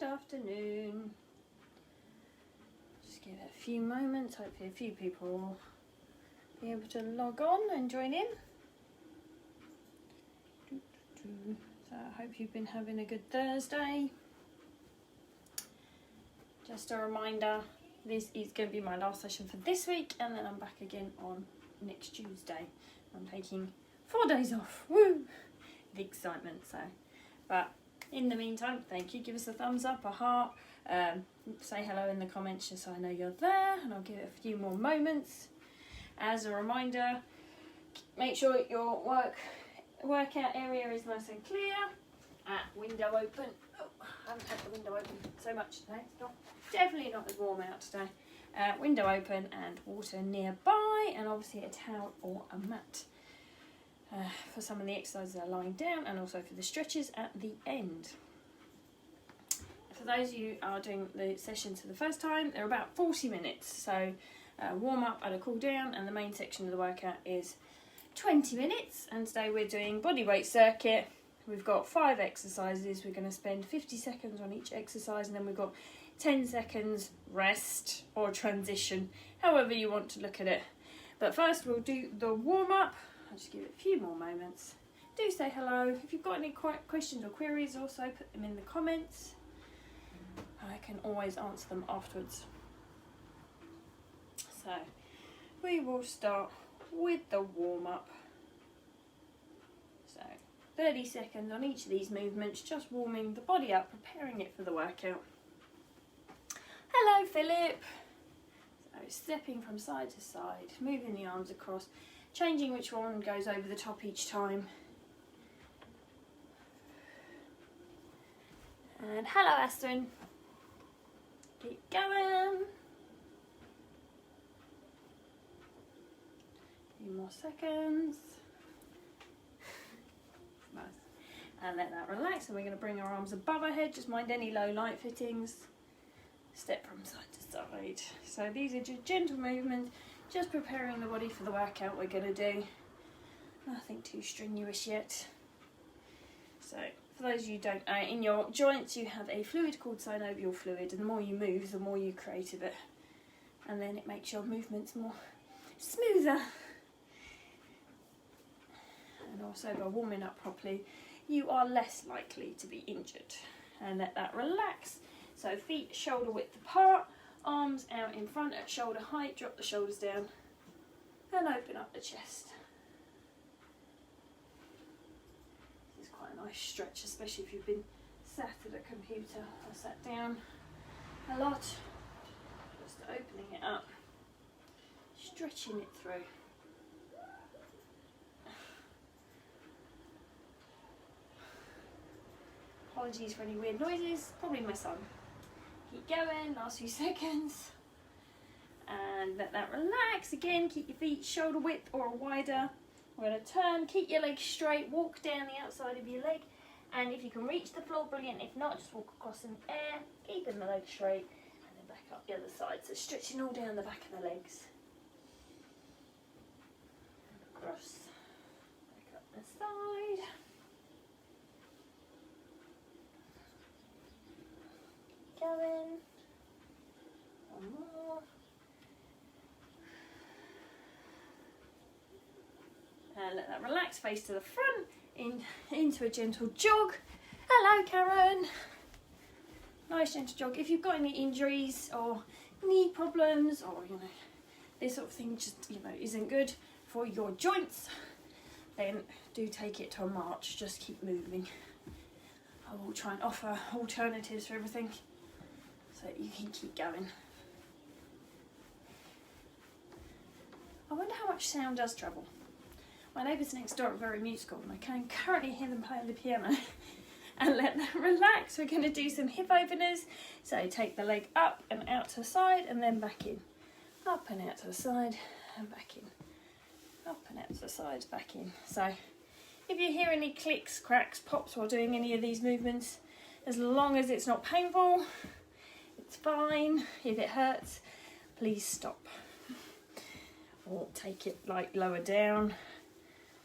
Good afternoon. Just give it a few moments. Hopefully a few people will be able to log on and join in. So I hope you've been having a good Thursday. Just a reminder, this is going to be my last session for this week, and then I'm back again on next Tuesday. I'm taking 4 days off. Woo! The excitement. So, but in the meantime, thank you. Give us a thumbs up, a heart. Say hello in the comments just so I know you're there, and I'll give it a few more moments. As a reminder, make sure your workout area is nice and clear. Window open. Oh, I haven't had the window open so much today. It's definitely not as warm out today. Window open and water nearby, and obviously a towel or a mat for some of the exercises that are lying down, and also for the stretches at the end. For those of you who are doing the sessions for the first time, they're about 40 minutes. So warm up and a cool down, and the main section of the workout is 20 minutes. And today we're doing bodyweight circuit. We've got 5 exercises. We're going to spend 50 seconds on each exercise, and then we've got 10 seconds rest or transition, however you want to look at it. But first we'll do the warm up. I'll just give it a few more moments. Do say hello. If you've got any questions or queries, also put them in the comments. I can always answer them afterwards. So we will start with the warm up. So 30 seconds on each of these movements, just warming the body up, preparing it for the workout. Hello, Philip. So stepping from side to side, moving the arms across, changing which one goes over the top each time. And hello, Aston. Keep going. A few more seconds. Nice. And let that relax, and we're going to bring our arms above our head. Just mind any low light fittings. Step from side to side. So these are just gentle movements, just preparing the body for the workout we're going to do. Nothing too strenuous yet. So for those of you who don't know, in your joints you have a fluid called synovial fluid, and the more you move, the more you create of it, and then it makes your movements more smoother. And also by warming up properly, you are less likely to be injured. And let that relax. So feet shoulder width apart, arms out in front at shoulder height, drop the shoulders down and open up the chest. This is quite a nice stretch, especially if you've been sat at a computer or sat down a lot. Just opening it up, stretching it through. Apologies for any weird noises, probably my son. Keep going, last few seconds. And let that relax. Again, keep your feet shoulder width or wider. We're going to turn, keep your legs straight, walk down the outside of your leg. And if you can reach the floor, brilliant. If not, just walk across in the air, keeping the legs straight, and then back up the other side. So stretching all down the back of the legs. Across, back up the side. Going. One more. And let that relax, face to the front, into a gentle jog. Hello, Karen. Nice gentle jog. If you've got any injuries or knee problems, or this sort of thing just isn't good for your joints, then do take it to a march. Just keep moving. I will try and offer alternatives for everything, so you can keep going. I wonder how much sound does travel. My neighbours next door are very musical, and I can currently hear them playing the piano. And let that relax. We're going to do some hip openers. So take the leg up and out to the side, and then back in. Up and out to the side, and back in. Up and out to the side, back in. So if you hear any clicks, cracks, pops while doing any of these movements, as long as it's not painful, it's fine. If it hurts, please stop. Or take it like lower down,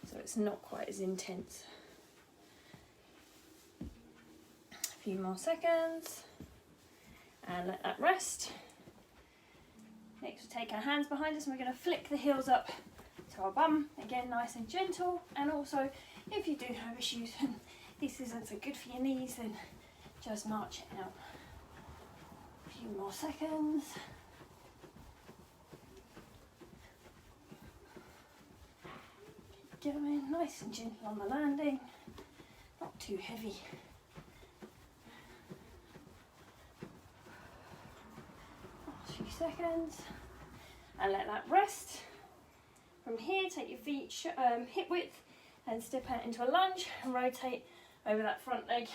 so it's not quite as intense. A few more seconds. and let that rest. Next we'll take our hands behind us and we're going to flick the heels up to our bum, again nice and gentle. And also if you do have issues and this isn't so good for your knees, then just march it out. A few more seconds. Keep going, nice and gentle on the landing, not too heavy. Last few seconds, and let that rest. From here, take your feet hip width and step out into a lunge and rotate over that front leg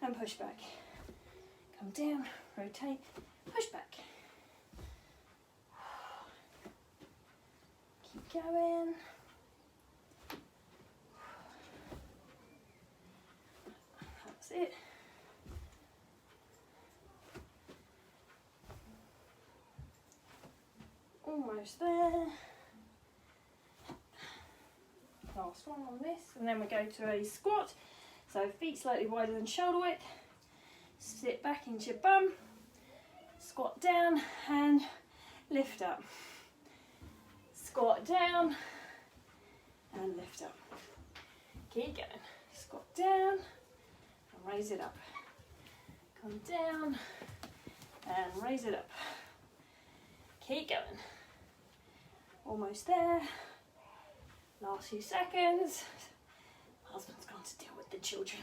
and push back. Come down, rotate, push back. Keep going. That's it. Almost there. Last one on this, and then we go to a squat. So feet slightly wider than shoulder width. Sit back into your bum. Squat down and lift up. Squat down and lift up. Keep going. Squat down and raise it up. Come down and raise it up. Keep going. Almost there. Last few seconds. Husband's gone to deal with the children.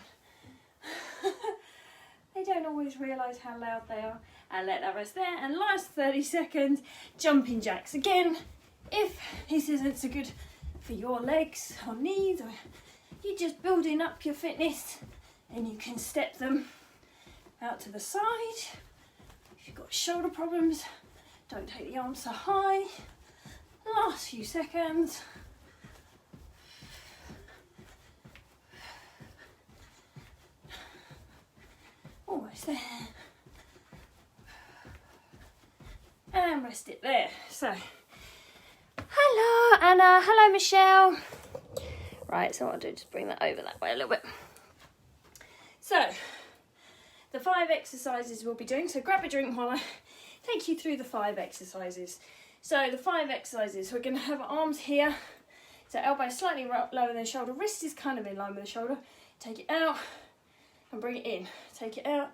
They don't always realise how loud they are. And let that rest there. And last 30 seconds, jumping jacks. Again, if this isn't so good for your legs or knees, or you're just building up your fitness, and you can step them out to the side. If you've got shoulder problems, don't take the arms so high. Last few seconds. Almost there. And rest it there. So, hello Anna, hello Michelle. Right, so what I'll do is just bring that over that way a little bit. So, the 5 exercises we'll be doing. So grab a drink while I take you through the 5 exercises. So the 5 exercises, we're going to have arms here. So elbow slightly lower than shoulder, wrist is kind of in line with the shoulder. Take it out and bring it in. Take it out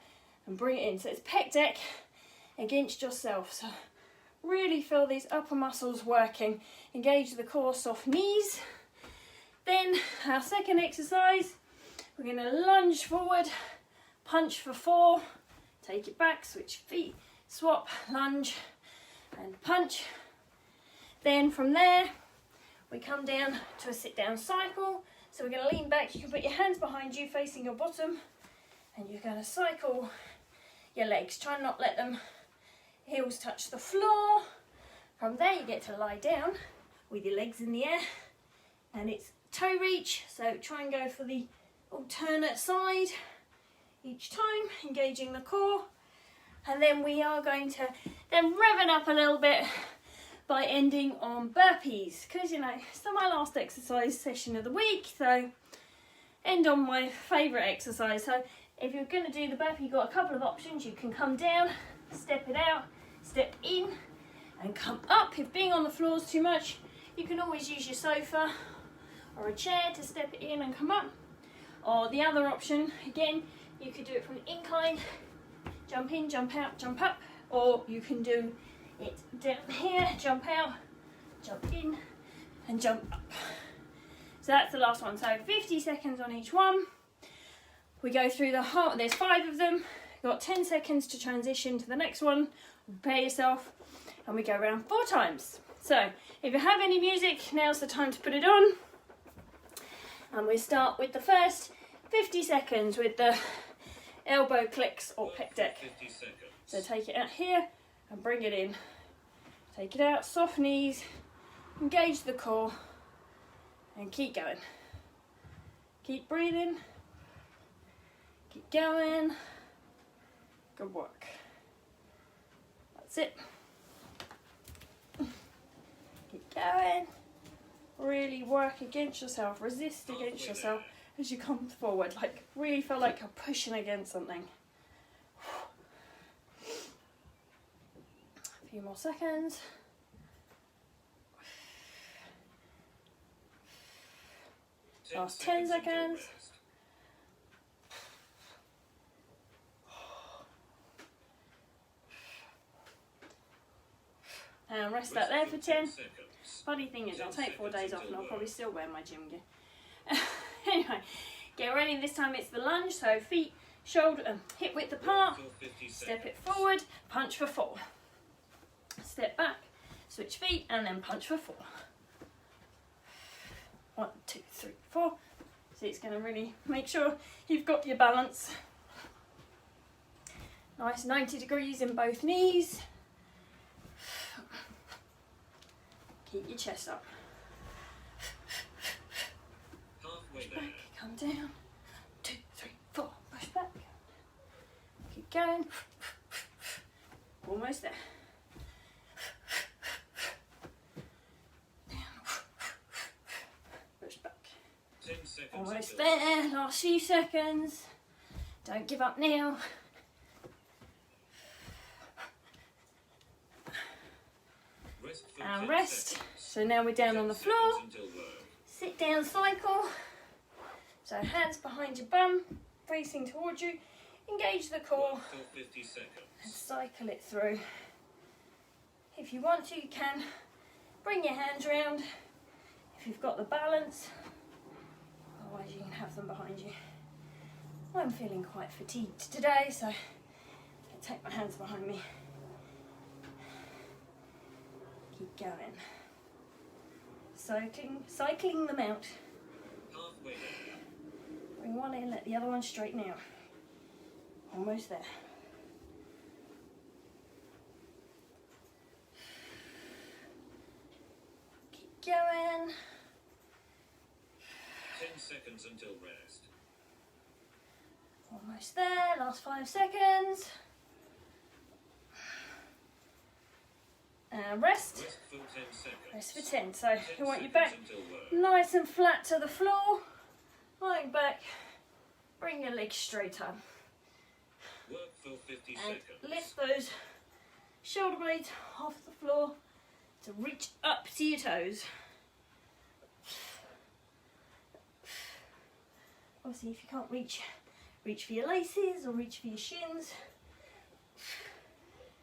and bring it in. So it's pec deck against yourself. So really feel these upper muscles working. Engage the core, soft knees. Then our second exercise, we're going to lunge forward, punch for 4, take it back, switch feet, swap, lunge and punch. Then from there, we come down to a sit down cycle. So we're going to lean back, you can put your hands behind you facing your bottom, and you're going to cycle your legs. Try and not let them heels touch the floor. From there you get to lie down with your legs in the air, and it's toe reach, so try and go for the alternate side each time, engaging the core. And then we are going to then rev it up a little bit by ending on burpees, because you know it's my last exercise session of the week, so end on my favourite exercise. So if you're going to do the burpee, you've got a couple of options. You can come down, step it out, step in and come up. If being on the floor is too much, you can always use your sofa or a chair to step it in and come up. Or the other option, again, you could do it from an incline, jump in, jump out, jump up, or you can do it down here, jump out, jump in and jump up. So that's the last one. So 50 seconds on each one. We go through the whole, there's 5 of them. You've got 10 seconds to transition to the next one. Prepare yourself, and we go around 4 times. So if you have any music, now's the time to put it on. And we start with the first 50 seconds with the elbow clicks or pec deck. So take it out here and bring it in. Take it out, soft knees, engage the core and keep going. Keep breathing, keep going. Good work. That's it. Keep going. Really work against yourself, resist against yourself as you come forward. Like really feel like you're pushing against something. few more seconds. Last 10 seconds. And rest out there for 10. Funny thing is, I'll take 4 days off and I'll probably still wear my gym gear. Anyway, get ready. This time it's the lunge. So feet, shoulder, hip width apart. Step it forward, punch for 4. Step back, switch feet, and then punch for 4. 1, 2, 3, 4. So it's going to really make sure you've got your balance. Nice 90 degrees in both knees. Keep your chest up. Push back, come down. 2, 3, 4. Push back. Keep going. Almost there. Push back. Almost there. Last few seconds. Don't give up now. And rest. So now we're down on the floor. Sit down cycle. So hands behind your bum, facing towards you. Engage the core and cycle it through. If you want to, you can bring your hands round if you've got the balance. Otherwise you can have them behind you. I'm feeling quite fatigued today, so I'll take my hands behind me. Keep going. Cycling them out. Bring one in, let the other one straighten out. Almost there. Keep going. 10 seconds until rest. Almost there, last 5 seconds. And rest. Rest for 10. So you want your back nice and flat to the floor. Lying back. Bring your legs straight up. Work for 50 and seconds. Lift those shoulder blades off the floor to reach up to your toes. Obviously, if you can't reach for your laces or reach for your shins.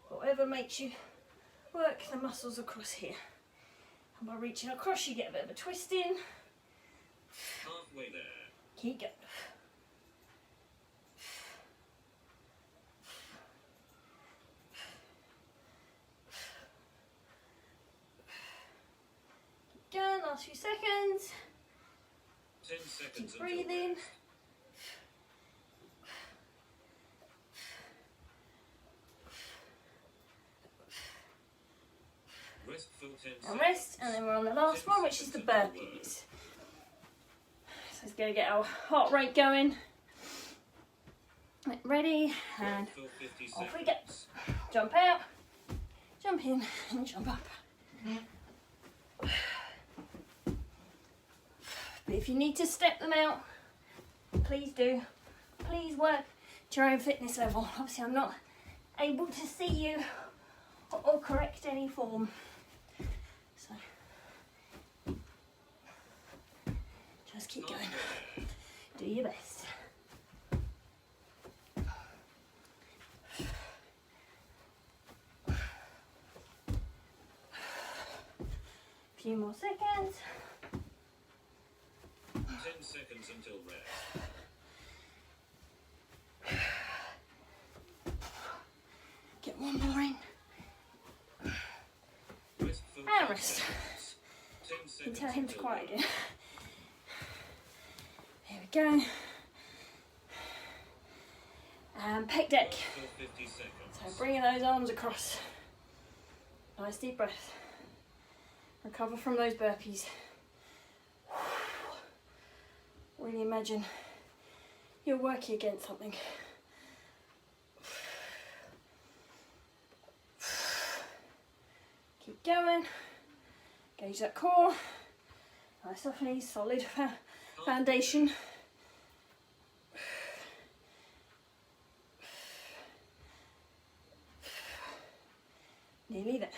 Whatever makes you work the muscles across here. And by reaching across, you get a bit of a twist in. Halfway there. Keep going. Keep going, last few seconds. 10 seconds. Keep breathing. Rest for 10 seconds. And rest, and then we're on the last one, which is the burpees. So it's going to get our heart rate going. Ready, and off we go. Jump out, jump in, and jump up. But if you need to step them out, please do. Please work to your own fitness level. Obviously, I'm not able to see you or correct any form. So just keep going. Do your best. Few more seconds. 10 seconds until rest. Get one more in. Rest for And rest. 10 You can seconds. tell him to until quiet rest. again. There we go. And pec deck. For 50 seconds. So bringing those arms across. Nice deep breath. Recover from those burpees. Really imagine you're working against something. Keep going. Gauge that core. Nice off knees, solid foundation. Nearly there.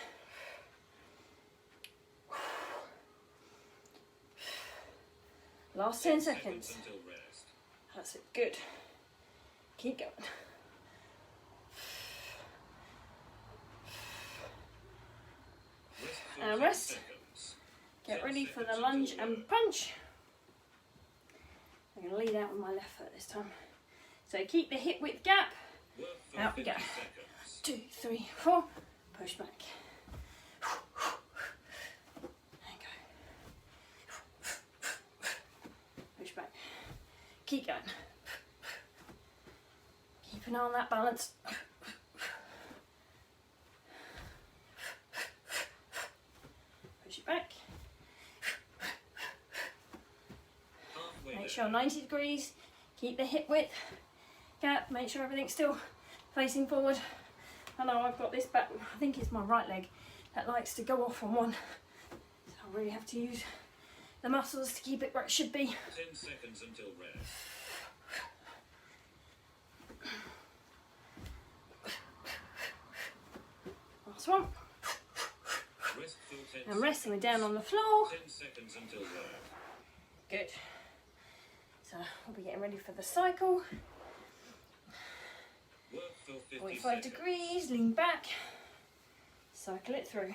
Last 10 seconds. until rest. That's it, good. Keep going. And rest. Seconds. Get ready for the lunge and punch. I'm going to lead out with my left foot this time. So keep the hip width gap. Work for Out we go. 50 seconds. 2, 3, 4. Push back. And go. Push back. Keep going. Keep an eye on that balance. Push it back. Halfway Make there. sure 90 degrees. Keep the hip width gap. Make sure everything's still facing forward. I know I've got this back, I think it's my right leg that likes to go off on one. So I really have to use the muscles to keep it where it should be. 10 seconds until rest. Last one. Rest for 10 And resting, we're seconds. down on the floor. 10 seconds until work. Good. So we'll be getting ready for the cycle. Work for 50 45 seconds. degrees, lean back. Cycle it through.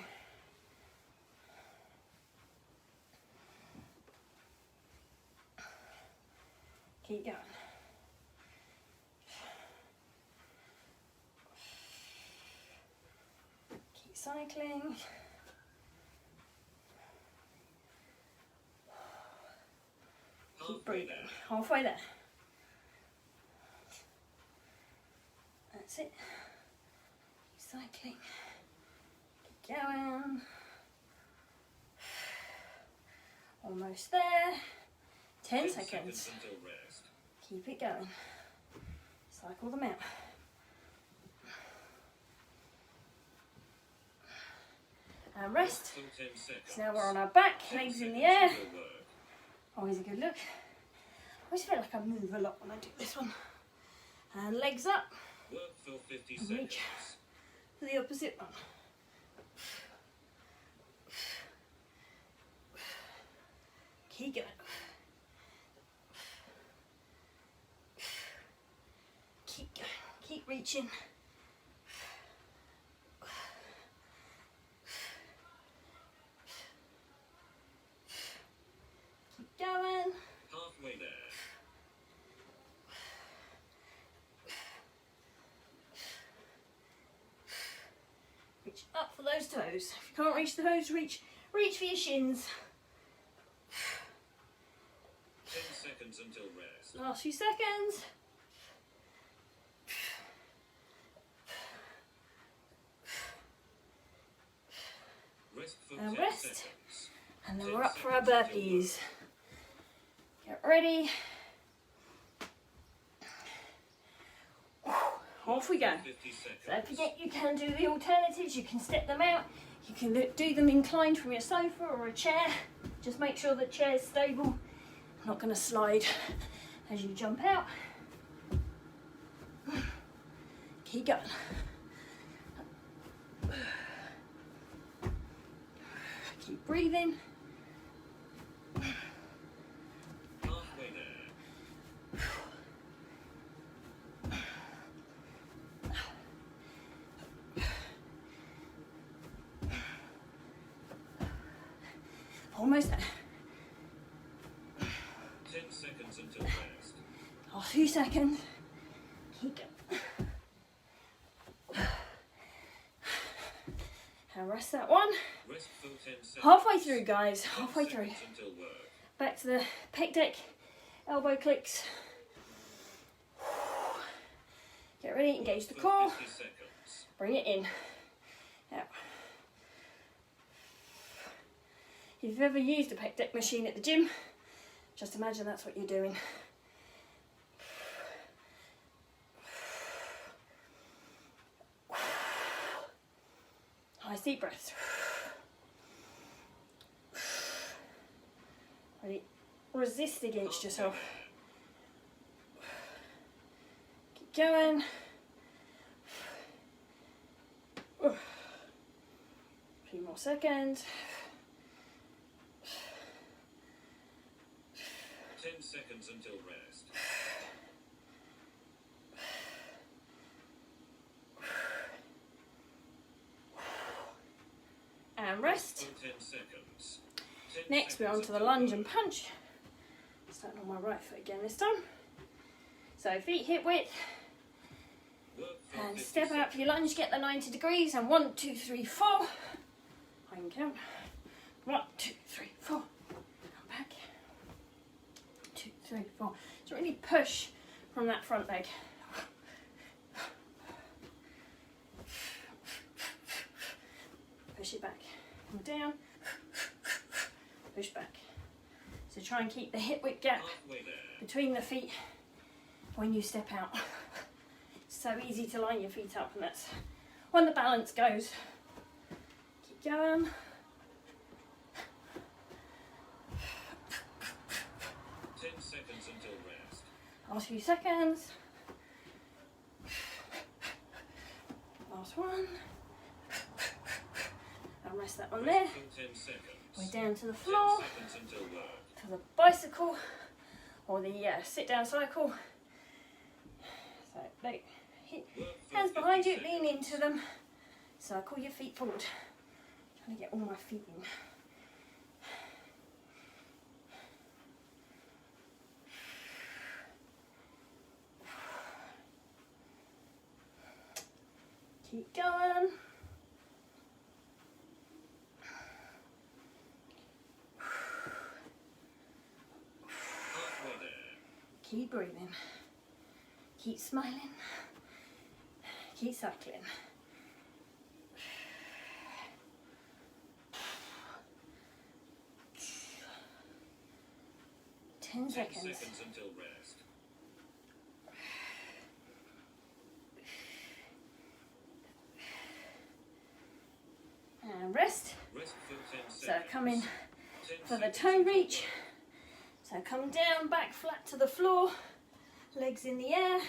Keep going. Keep cycling. Keep Halfway breathing. there. Halfway there. That's it. Keep cycling. Keep going. Almost there. 10 seconds. Until rest. Keep it going. Cycle them out. And rest. For 10 seconds. So now we're on our back, 10 legs in the seconds air. until work. Always a good look. I always feel like I move a lot when I do this one. And legs up. Work for 50 And seconds. reach to the opposite one. Keep going. Keep going. Keep reaching. Keep going. Halfway there. Reach up for those toes. If you can't reach the toes, reach for your shins. 10 seconds until rest. Last few seconds. Rest for And 10 rest. seconds. And then we're up for our burpees. Get ready. Off we go. 50 seconds. So don't forget you can do the alternatives, you can step them out. You can do them inclined from your sofa or a chair. Just make sure the chair's stable. Not going to slide as you jump out. Keep going. Keep breathing. Halfway there. Almost there. 10 seconds until rest. Last few seconds. Keep going. And rest that one. Rest for 10 seconds. Halfway through, guys. 10 Halfway through. seconds until work. Back to the pec deck. Elbow clicks. Get ready. Engage the For core. 50 seconds. Bring it in. Out. If you've ever used a pec deck machine at the gym, just imagine that's what you're doing. Nice deep breaths. Ready? Resist against yourself. Keep going. more seconds. 10 seconds until rest. And rest. For 10 seconds. 10 Next we're on seconds to the until lunge work. and punch. Starting on my right foot again this time. So feet hip width. Work for And 50 step out for your lunge, get the 90 degrees, and 1, 2, 3, 4. I can count. 1, 2, 3, 4. Come back. 2, 3, 4. So really push from that front leg. Push it back. Come down. Push back. So try and keep the hip width gap Halfway there. between the feet when you step out. So easy to line your feet up, and that's when the balance goes. Keep going. 10 seconds until rest. Last few seconds. Last one. And rest that one there. Rest for 10 seconds. We're down to the 10 floor, seconds until work. to the bicycle, or the sit down cycle. So like, Work for hands 50 behind you, seconds. lean into them. Circle your feet forward. Trying to get all my feet in. Keep going. Halfway there. Keep breathing. Keep smiling. Keep cycling. 10 10 seconds. seconds until rest. And rest. Rest for 10 So seconds. come in 10 for the seconds toe until reach. work. So come down, back flat to the floor. Legs in the air.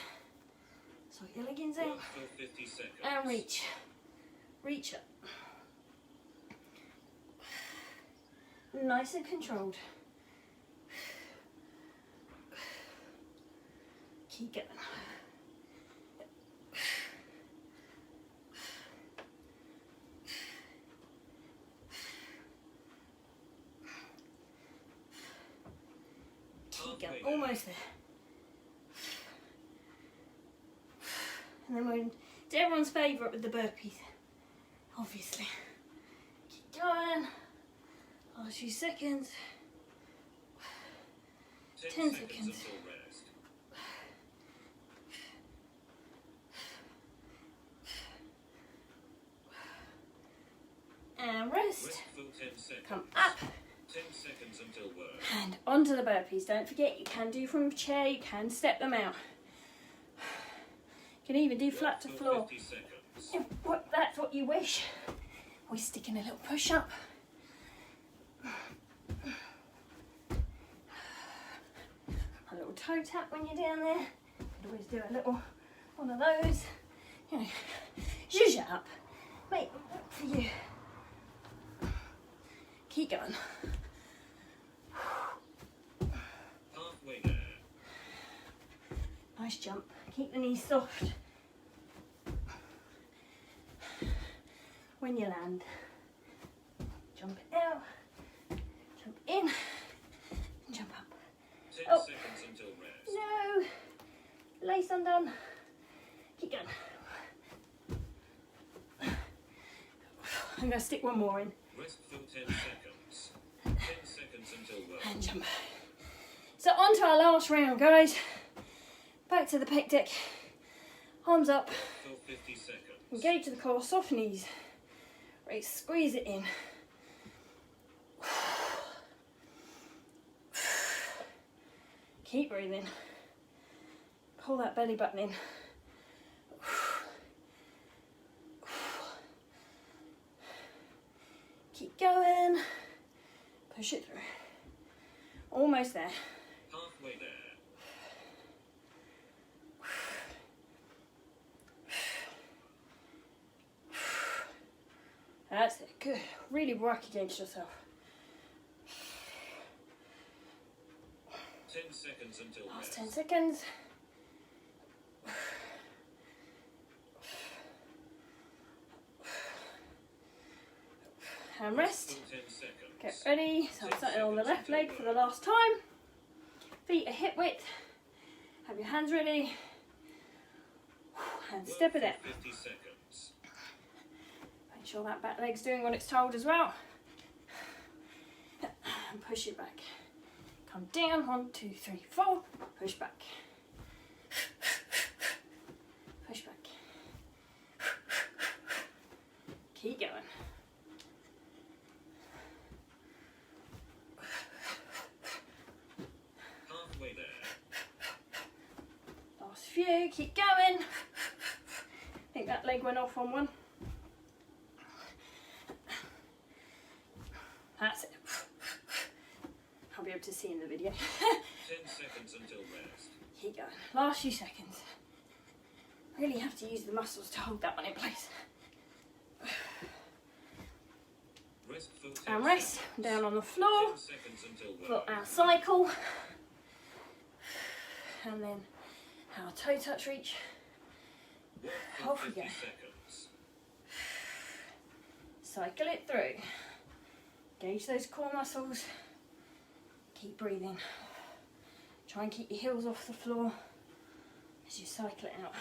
Sort your leggings out. Work for 50 seconds. And reach. Reach up. Nice and controlled. Keep going. Keep going. Almost there. And then we're into everyone's favourite with the burpees. Obviously. Keep going. Last few seconds. 10 seconds seconds. until rest. And rest. Rest for 10 seconds. Come up. 10 seconds until work. And onto the burpees. Don't forget, you can do from a chair, you can step them out. You can even do flat to Work for floor. 50 seconds. If that's what you wish. We stick in a little push up. A little toe tap when you're down there. You could always do a little one of those. You know, zhuzh it up. Make them work for you. Keep going. Halfway there. Nice jump. Keep the knees soft. When you land, jump it out, jump in, and jump up. 10 Oh. seconds until rest. No! Lace undone. Keep going. I'm going to stick one more in. Rest for 10 seconds. 10 seconds until work. And jump. So on to our last round, guys. Back to the pec deck. Arms up. For 50 seconds. Engage the core, soft knees. Right, squeeze it in. Keep breathing. Pull that belly button in. Keep going. Push it through. Almost there. Halfway there. That's it. Good. Really work against yourself. 10 seconds until Last rest. 10 seconds. And rest. 10 seconds. Get ready. So I'm starting on the left leg for the last time. Feet are hip width. Have your hands ready. And step it out. 50 seconds. Make sure that back leg's doing what it's told as well. And push it back. Come down. 1, 2, 3, 4. Push back. Push back. Keep going. Halfway there. Last few. Keep going. I think that leg went off on one. That's it. I'll be able to see in the video. 10 seconds until rest. Keep going. Last few seconds. Really have to use the muscles to hold that one in place. Rest for 10 And rest. seconds. Down on the floor. 10 seconds until For rest. our cycle. And then our toe touch reach. Work for Off we 50 go. seconds. Cycle it through. Engage those core muscles. Keep breathing. Try and keep your heels off the floor as you cycle it out.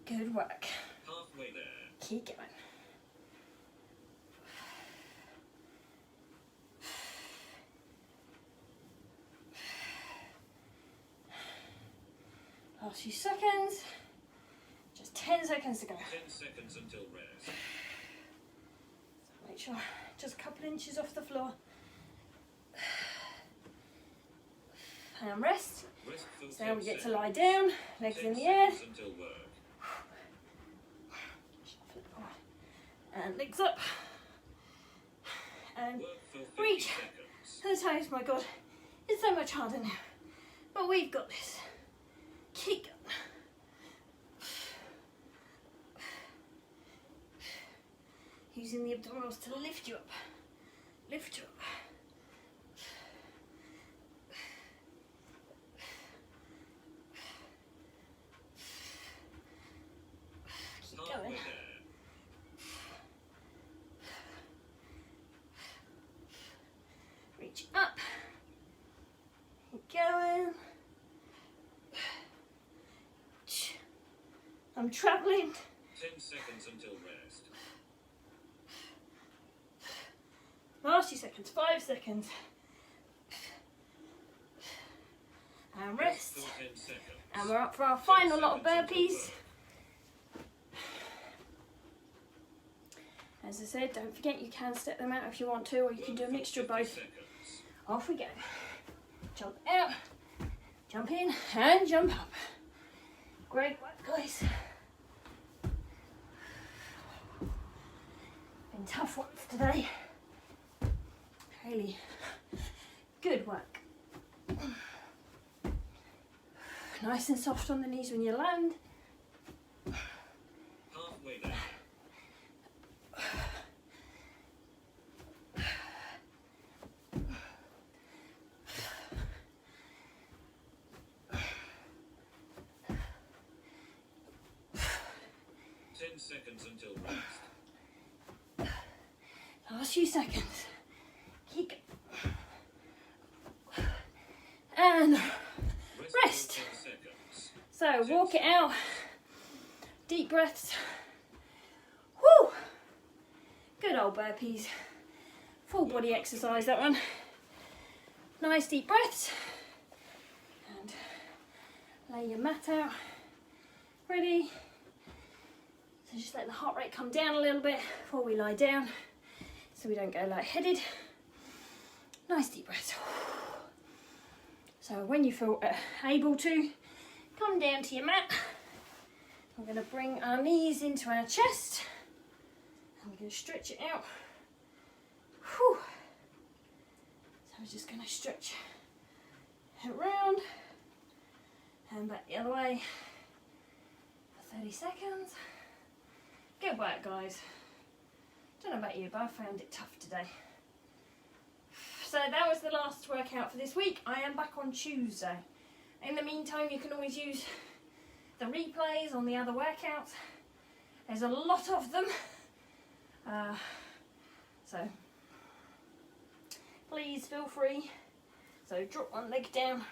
Good work. Halfway there. Keep going. Last few seconds. Just 10 seconds to go. 10 seconds until rest. So make sure just a couple inches off the floor. And rest. Rest for So now 10 we get to seconds. lie down, legs 10 in the air. seconds until work. And legs up. And Work for 50 reach seconds. to the toes. My God, it's so much harder now. But we've got this. Keep going. Using the abdominals to lift you up. Lift you up. Keep Halfway going. there. Reach up. Keep going. I'm travelling. 10 seconds until rest. Last few seconds, 5 seconds. And rest. For 10 seconds. And we're up for our final lot of burpees. As I said, don't forget you can step them out if you want to, or you can do a mixture of both. Seconds. Off we go. Jump out, jump in, and jump up. Great work, guys. Been tough ones today. Really good work. Nice and soft on the knees when you land. Halfway there. Seconds until rest. Last few seconds. Keep going. And rest. 10 seconds. So walk it out. Deep breaths. Woo! Good old burpees. Full body exercise, that one. Nice deep breaths. And lay your mat out. Ready? So just let the heart rate come down a little bit before we lie down so we don't go lightheaded. Nice deep breaths. So when you feel able to, come down to your mat. We're going to bring our knees into our chest and we're going to stretch it out. Whew. So we're just going to stretch Head round and back the other way for 30 seconds. Good work, guys. Don't know about you, but I found it tough today. So that was the last workout for this week. I am back on Tuesday. In the meantime, you can always use the replays on the other workouts. There's a lot of them. So please feel free. So drop one leg down,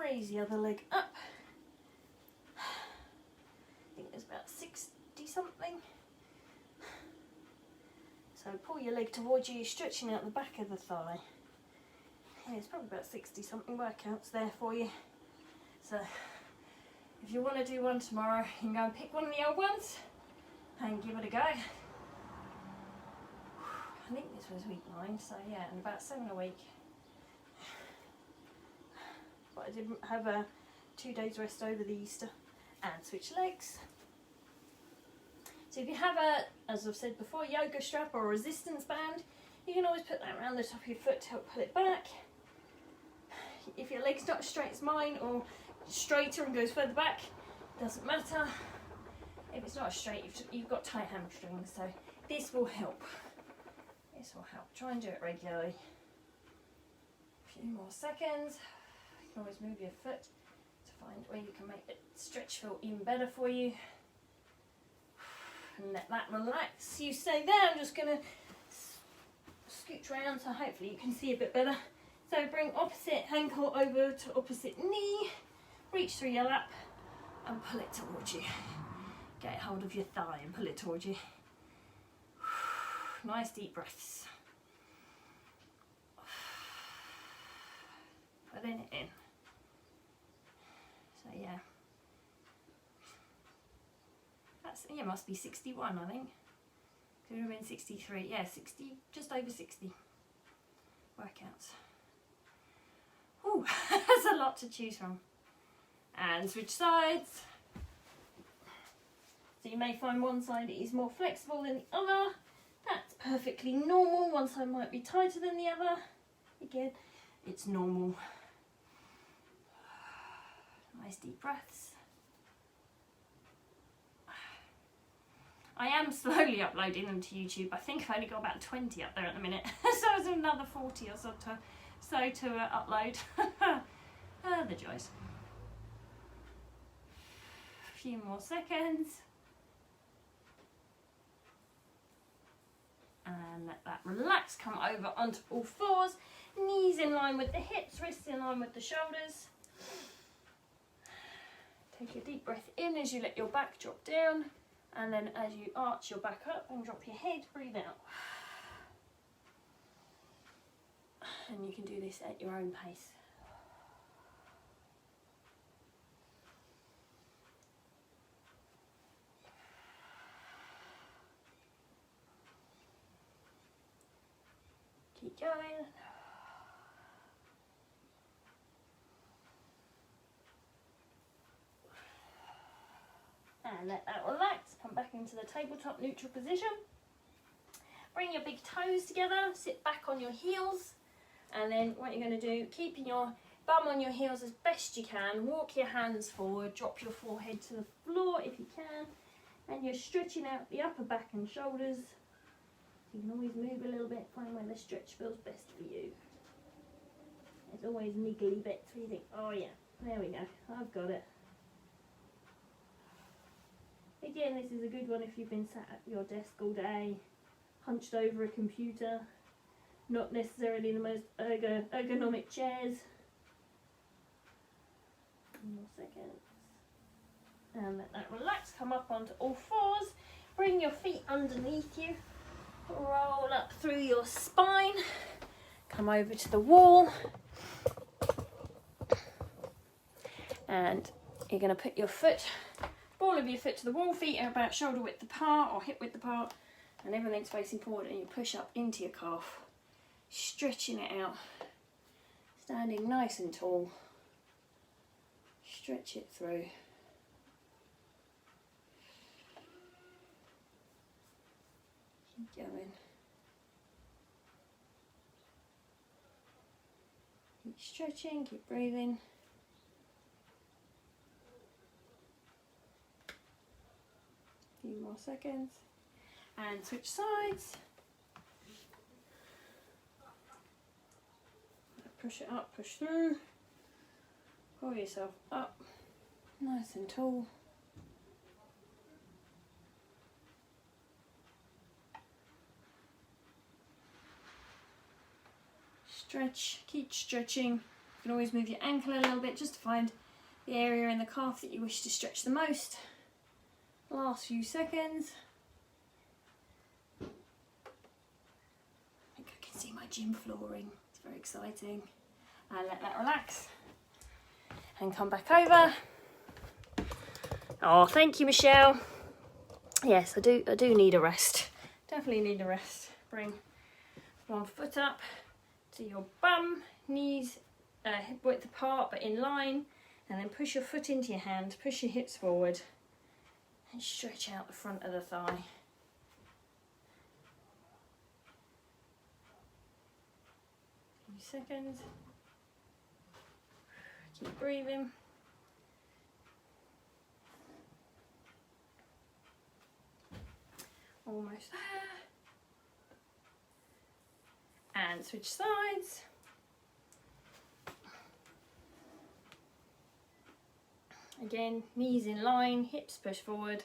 raise the other leg up. I think there's about 60 something. So pull your leg towards you, stretching out the back of the thigh. Yeah, it's probably about 60 something workouts there for you. So if you want to do one tomorrow, you can go and pick one of the old ones and give it a go. I think this was week 9, so yeah, and about 7 a week. But I did have 2 days rest over the Easter and switch legs. So if you have as I've said before, yoga strap or a resistance band, you can always put that around the top of your foot to help pull it back. If your leg's not as straight as mine or straighter and goes further back, doesn't matter. If it's not as straight, you've got tight hamstrings, so this will help. This will help. Try and do it regularly. A few more seconds. You can always move your foot to find where you can make the stretch feel even better for you. And let that relax. You stay there. I'm just going to scooch around so hopefully you can see a bit better. So bring opposite ankle over to opposite knee. Reach through your lap and pull it towards you. Get hold of your thigh and pull it towards you. Nice deep breaths. Putting it in. So yeah. Yeah, must be 61, I think. Could have been 63. Yeah, 60, just over 60 workouts. Ooh, that's a lot to choose from. And switch sides. So you may find one side is more flexible than the other. That's perfectly normal. One side might be tighter than the other. Again, it's normal. Nice deep breaths. I am slowly uploading them to YouTube. I think I've only got about 20 up there at the minute. So there's another 40 or so to upload. The joys. A few more seconds. And let that relax. Come over onto all fours. Knees in line with the hips, wrists in line with the shoulders. Take a deep breath in as you let your back drop down. And then as you arch your back up and drop your head, breathe out. And you can do this at your own pace. Keep going. And let that relax. Come back into the tabletop neutral position. Bring your big toes together. Sit back on your heels. And then what you're going to do, keeping your bum on your heels as best you can. Walk your hands forward. Drop your forehead to the floor if you can. And you're stretching out the upper back and shoulders. You can always move a little bit. Find where the stretch feels best for you. There's always niggly bits where you think, oh yeah, there we go. I've got it. Again, this is a good one if you've been sat at your desk all day, hunched over a computer, not necessarily the most ergonomic chairs. More seconds. And let that relax. Come up onto all fours. Bring your feet underneath you. Roll up through your spine. Come over to the wall. And you're going to put your ball of your foot to the wall. Feet are about shoulder width apart or hip width apart. And everything's facing forward. And you push up into your calf. Stretching it out. Standing nice and tall. Stretch it through. Keep going. Keep stretching, keep breathing. A few more seconds. And switch sides. Push it up, push through. Pull yourself up, nice and tall. Stretch, keep stretching. You can always move your ankle a little bit just to find the area in the calf that you wish to stretch the most. Last few seconds. I think I can see my gym flooring. It's very exciting. And let that relax. And come back over. Oh, thank you, Michelle. Yes, I do need a rest. Definitely need a rest. Bring one foot up to your bum, knees hip width apart but in line, and then push your foot into your hand, push your hips forward, and stretch out the front of the thigh. A few seconds. Keep breathing. Almost there. And switch sides. Again, knees in line, hips push forward,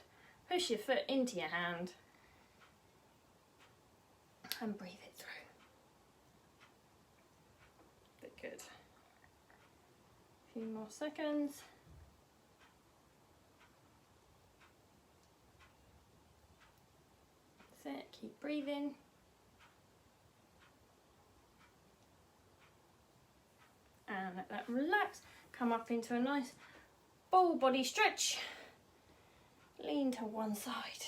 push your foot into your hand, and breathe it through. Good. A few more seconds. That's it, keep breathing. And let that relax. Come up into a nice full body stretch. Lean to one side.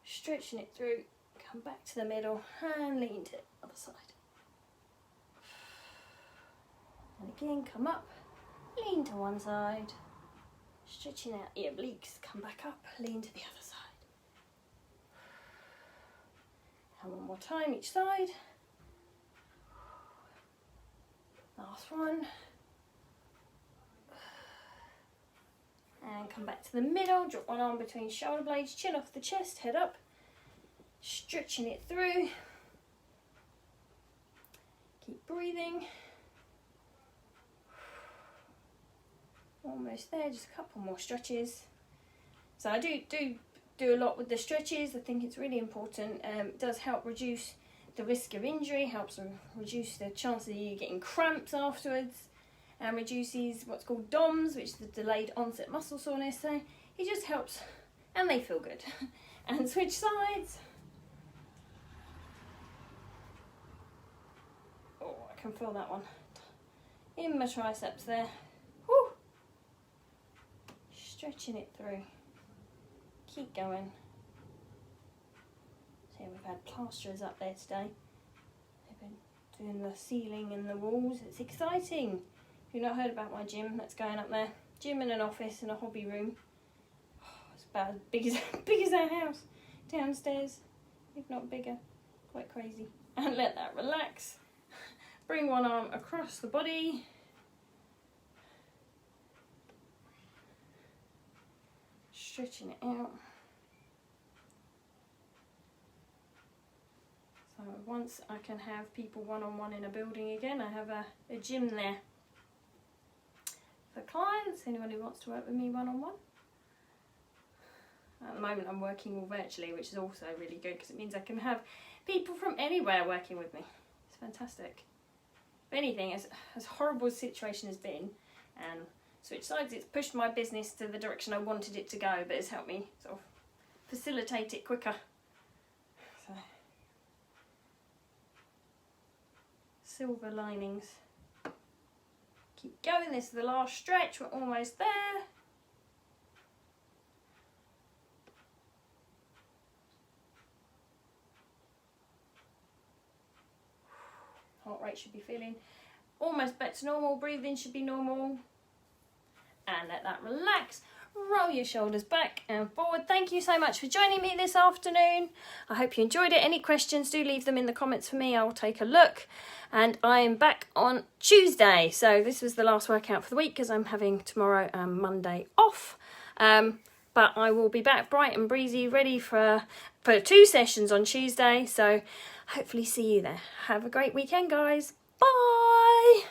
Stretching it through. Come back to the middle and lean to the other side. And again, come up. Lean to one side. Stretching out your obliques. Come back up. Lean to the other side. And one more time each side. Last one. And come back to the middle. Drop one arm between shoulder blades, chin off the chest, head up. Stretching it through. Keep breathing. Almost there, just a couple more stretches. So I do a lot with the stretches. I think it's really important. It does help reduce the risk of injury, helps reduce the chance of you getting cramps afterwards, and reduces what's called DOMS, which is the delayed onset muscle soreness. So it just helps, and they feel good. And switch sides. Oh, I can feel that one in my triceps there. Whew. Stretching it through. Keep going. So we've had plasterers up there today. They've been doing the ceiling and the walls. It's exciting. If you've not heard about my gym, that's going up there. Gym and an office and a hobby room. Oh, it's about as big as our house. Downstairs, if not bigger. Quite crazy. And let that relax. Bring one arm across the body. Stretching it out. So once I can have people one-on-one in a building again, I have a gym there for clients, anyone who wants to work with me one-on-one. At the moment I'm working all virtually, which is also really good because it means I can have people from anywhere working with me. It's fantastic. If anything, as horrible as the situation has been, and switch sides, it's pushed my business to the direction I wanted it to go, but it's helped me sort of facilitate it quicker. So, silver linings. Keep going, this is the last stretch, we're almost there. Heart rate should be feeling almost back to normal, breathing should be normal. And let that relax. roll your shoulders back and forward. Thank you so much for joining me this afternoon. I hope you enjoyed it. Any questions, do leave them in the comments for me. I will take a look. And I'm back on Tuesday. So this was the last workout for the week because I'm having tomorrow and Monday off. But I will be back bright and breezy, ready for 2 sessions on Tuesday. So hopefully see you there. Have a great weekend, guys. Bye.